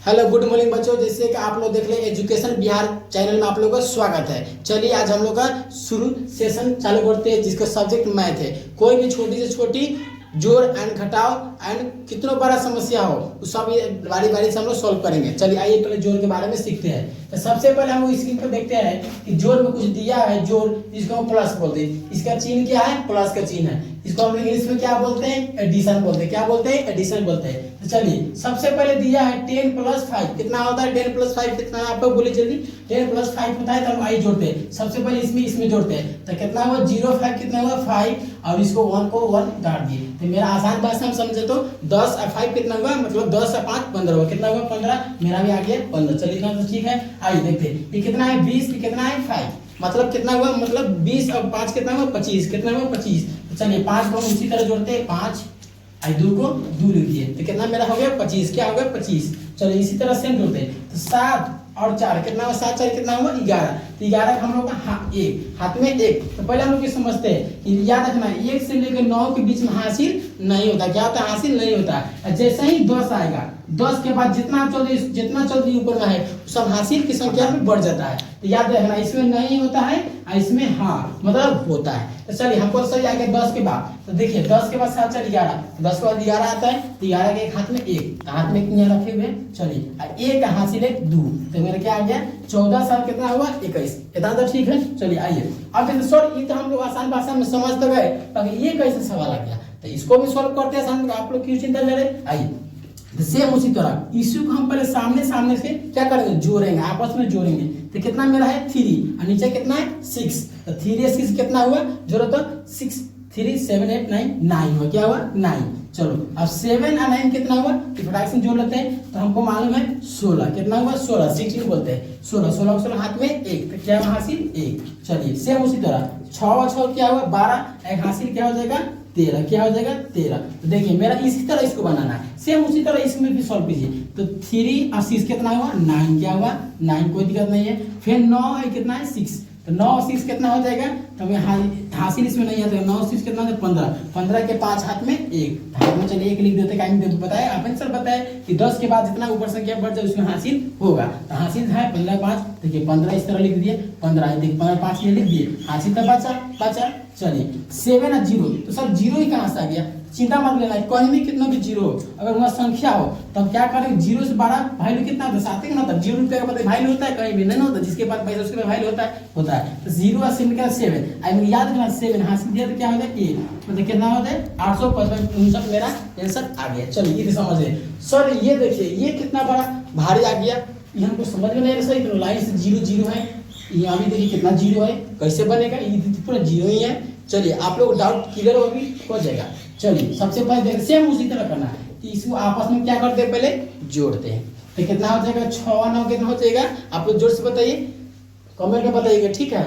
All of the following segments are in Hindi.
हेलो गुड मॉर्निंग बच्चों, जैसे कि आप लोग देख रहे हैं एजुकेशन बिहार चैनल में आप लोगों का स्वागत है। चलिए आज हम लोग का शुरू सेशन चालू करते हैं जिसका सब्जेक्ट मैथ है। कोई भी छोटी से छोटी जोड़ एंड घटाओ एंड कितना बड़ा समस्या हो उस सब बारी बारी से हम लोग सॉल्व करेंगे। चलिए आइए पहले जोड़ के बारे में सीखते हैं। तो सबसे पहले हम स्क्रीन पर देखते हैं कि जोड़ में कुछ दिया है, जोड़ जिसको हम प्लस बोलते हैं। इसका चिन्ह क्या है? प्लस का चिन्ह है। इसको हम इंग्लिश में क्या बोलते हैं? एडिशन बोलते हैं। क्या बोलते हैं? एडिशन बोलते हैं। तो चलिए सबसे पहले दिया है 10 + 5 कितना होता है? 10 + 5 कितना है? आप लोग बोले जल्दी। 10 + 5 होता है तो हम आई जोड़ते हैं। सबसे पहले इसमें जोड़ते हैं तो कितना हुआ? 0 5 कितना हुआ? 5 और इसको 1 को 1 काट दिए। तो मेरा आसान भाषा में समझे तो 10 और 5 कितना हुआ? मतलब 10 और 5 15 हुआ। कितना हुआ? 15। मेरा भी आ गया 15। चलिए इतना तो ठीक है। आइए देखते हैं ये कितना है? 20। कितना है? 5। मतलब कितना हुआ? मतलब 20 और 5 कितना हुआ? 25। कितना हुआ? 25। तो चलिए 5 को हम उसी तरह जोड़ते हैं। 5 और 2 को 2 लिख दिए तो कितना मेरा हो गया? 25। क्या हो गया? 25। चलिए इसी तरह से जोड़ते हैं तो 7 और 4 कितना हुआ? 7 4 कितना हुआ? 11। तो 11 का हम लोग का एक हाथ में एक। तो पहले हम लोग ये समझते हैं कि याद रखना 1 से लेकर 9 के बीच में हासिल नहीं होता। क्या होता है? हासिल नहीं होता है। जैसे ही 10 आएगा 10 के बाद जितना जल्दी ऊपर में है सब हासिल की संख्या में बढ़ जाता है। तो याद रखना इसमें नहीं होता है और इसमें हाँ मतलब होता है। तो चलिए हमको सही आ गया 10 के बाद। तो देखिए 10 के बाद 7 4 11। 10 के बाद 11 आता है तो 11 के एक हाथ में एक हाथ में कितने रखे हुए? चलिए एक हासिल है 2। तो मेरा क्या आ गया? 14 7 कितना हुआ? 21। इतना तो ठीक है। चलिए आइए अब देखिए सर ये तो हम लोग आसान भाषा में समझ तो गए, पर ये कैसे सवाल आ गया तो इसको भी सॉल्व करते हैं आसान। आप लोग क्यों चिंता ले रहे? आइए सेम उसी तरह इश्यू को हम पहले सामने से क्या करेंगे? जोड़ेंगे, आपस में जोड़ेंगे। तो कितना मेरा है? 3 और नीचे कितना है? 6। तो 3 और 6 कितना हुआ? जोड़ो तो 6 3 7 8 9 9 हुआ। क्या हुआ? 9। चलो अब 7 और 9 कितना हुआ? फटाक से जोड़ लेते हैं। तो हमको मालूम है 16। कितना हुआ? 16 16 बोलते हैं। 16 16 16 हाथ में एक तो क्या हासिल? एक। चलिए सेम उसी तरह 6 और 6 क्या हुआ? 12 एक हासिल क्या हो जाएगा? 13। क्या हो जाएगा? 13। तो देखिए मेरा इसी तरह इसको बनाना है। सेम उसी तरह इसमें भी सॉल्व कीजिए। तो 3 और 6 कितना हुआ? 9। क्या हुआ? 9। कोई दिक्कत नहीं है। फिर 9 है कितना है? 6। तो 9 और 6 कितना हो जाएगा? तो हमें हासिल इसमें नहीं आता। 9 और 6 कितना है? 15। 15 के 5 हाथ में एक हाथ में चलिए एक लिख देते हैं। बताया अपन सर बताया कि 10 के बाद जितना ऊपर संख्या बढ़ जाए उसमें हासिल होगा। तो हासिल है 15 5। देखिए 15 इस तरह लिख दिए। 15 देखिए 15 5 ये लिख दिए। हासिल तो बचा। चलिए 7 और 0। तो सर 0 ही कहाँ से आ गया? चिंता मत लेना, कहीं भी कितना भी 0 हो अगर वहाँ संख्या हो तो हम क्या करेंगे? 0 से बड़ा वैल्यू कितना होता है? 7 का ना होता है। 0 रुपये का मतलब वैल्यू होता है? कहीं भी नहीं होता। जिसके पास पैसा उसके पास वैल्यू होता है। तो 0 और 7 का 7 आई याद रखना 7 हासिल दिया तो क्या होता है? 1 मतलब कितना होता है? 855 मेरा आंसर आ गया। चलिए ये समझे सर। ये देखिए ये कितना बड़ा भारी आ गया। ये हमको समझ में नहीं आ रहा सही। तो लाइन से 0 0 है। यहाँ भी देखिए कितना 0 है, कैसे बनेगा? ये पूरा 0 ही है। चलिए आप लोग डाउट क्लियर हो जाएगा। चलिए सबसे पहले देखिए सेम उसी तरह करना है कि इसको आपस में क्या करते हैं? पहले जोड़ते हैं। तो कितना हो जाएगा? 6 और 9 कितना हो जाएगा? आप लोग जोर से बताइए, कमेंट में बताइएगा, ठीक है।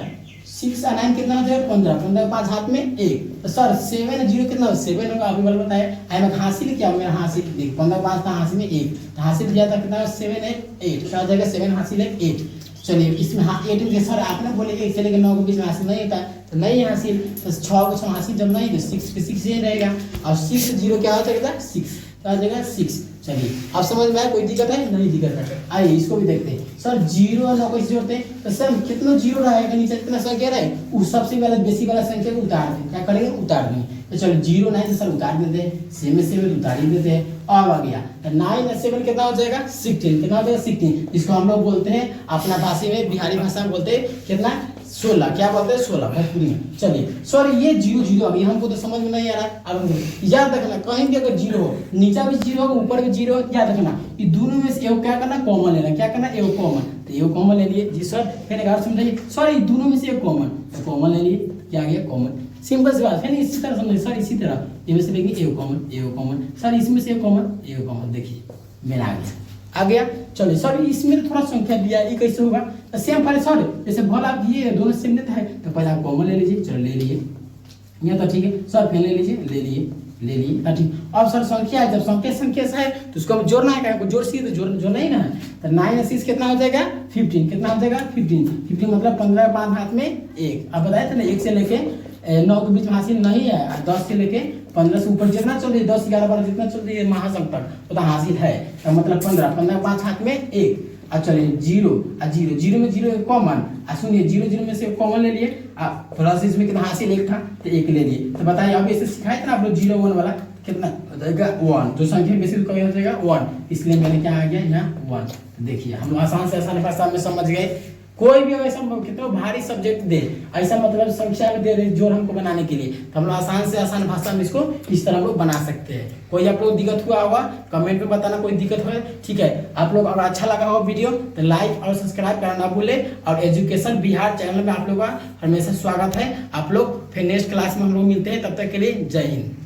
6 और 9 कितना हो जाएगा? 15। 15 5 हाथ में एक। तो सर 7 और 0 कितना? 7 होगा। अभी वाला बताया हासिल क्या? मेरा हासिल देख 15 5 था हासिल में एक। तो हासिल दिया था कितना? 7 8 क्या हो जाएगा? 7 हासिल है 8। चलिए इसमें हाँ 8 के सर आपने बोले 1 से लेकर 9 के बीच में हासिल नहीं होता है तो नहीं हासिल। तो 6 को 6 हासिल जब नहीं तो 6 पे 6 ही रहेगा। और 6 0 क्या हो जाएगा? 6 क्या हो जाएगा? 6। चलिए अब समझ में आया? कोई दिक्कत है? नहीं दिक्कत है। आइए इसको भी देखते हैं। सर 0 और 9 को इसे जोड़ते हैं तो सर कितना 0 रहेगा? नीचे कितना संख्या रहे उस सबसे पहले बेसी वाला संख्या को उतार दें। क्या करेंगे? उतार देंगे। तो चलो 0 9 तो सर उतार देते हैं। 7 उतार ही देते हैं। अब आ गया 9 और 7 कितना हो जाएगा? 16। कितना हो जाएगा? 16। इसको हम लोग बोलते हैं अपना भाषा में बिहारी भाषा में बोलते हैं कितना? 16। क्या बोलते हैं? 16 भोजपुरी में। चलिए सर ये 0 0 अभी हमको तो समझ में नहीं आ रहा। अब याद रखना कहीं भी अगर 0 हो नीचा भी 0 हो ऊपर भी 0 हो याद रखना ये दोनों में से एगो क्या करना? कॉमन लेना। क्या करना? एगो कॉमन। तो एगो कॉमन ले लिए जी सर। फिर एक बार समझाइए सर ये दोनों में से एक कॉमन तो कॉमन ले लिए। क्या आ गया? कॉमन। सिंपल सी बात है। इसी तरह समझिए सर इसी तरह इनमें से लेंगे एगो कॉमन सर इसमें से एगो कॉमन देखिए मेरा आ गया। चलिए सर इसमें थोड़ा संख्या दिया है ये कैसे होगा? तो सेम पहले सर जैसे भला आप ये दोनों सेम लेते हैं तो पहले आप कॉमन ले लीजिए। चलो ले लिए यहाँ तो ठीक है सर। फिर ले लीजिए ले लिए ठीक। अब सर संख्या है जब संख्या से है तो उसको हम जोड़ना है। क्या जोड़ सी तो जोड़ नहीं ना है। तो 9 और 6 कितना हो जाएगा? 15। कितना हो जाएगा? 15 मतलब 15 5 हाथ में एक। अब बताए थे ना 1 से लेके 9 के बीच में हासिल नहीं है, 10 से लेके 15 से ऊपर जितना चल रही है, 10 11 12 जितना चल रही है महासंख्या तक वो तो हासिल है, तो मतलब 15 15 5 हाथ में 1। अच्छा चलिए 0 में 0 कॉमन, सुनिए 0 में से कॉमन ले लिए, थोड़ा सा इसमें कितना हासिल 1 था तो 1 ले लिए। तो बताइए अब इसे सिखाए थे ना आप लोग 0 1 वाला, कितना हो जाएगा 1, जो संख्या बेसिस कभी हो जाएगा 1, इसलिए मैंने क्या आ गया यहाँ 1। देखिए हम आसान से आसान भाषा में समझ गए। कोई भी ऐसा कितना भारी सब्जेक्ट दे, ऐसा मतलब संख्या में दे जोड़ हमको बनाने के लिए, तो हम लोग आसान से आसान भाषा में इसको इस तरह हम लोग बना सकते हैं। कोई आप लोग दिक्कत हुआ होगा कमेंट में बताना, कोई दिक्कत हो, ठीक है। आप लोग अगर अच्छा लगा हो वीडियो तो लाइक और सब्सक्राइब करना ना भूले, और एजुकेशन बिहार चैनल में आप लोग का हमेशा स्वागत है। आप लोग फिर नेक्स्ट क्लास में हम लोग मिलते हैं, तब तक के लिए जय हिंद।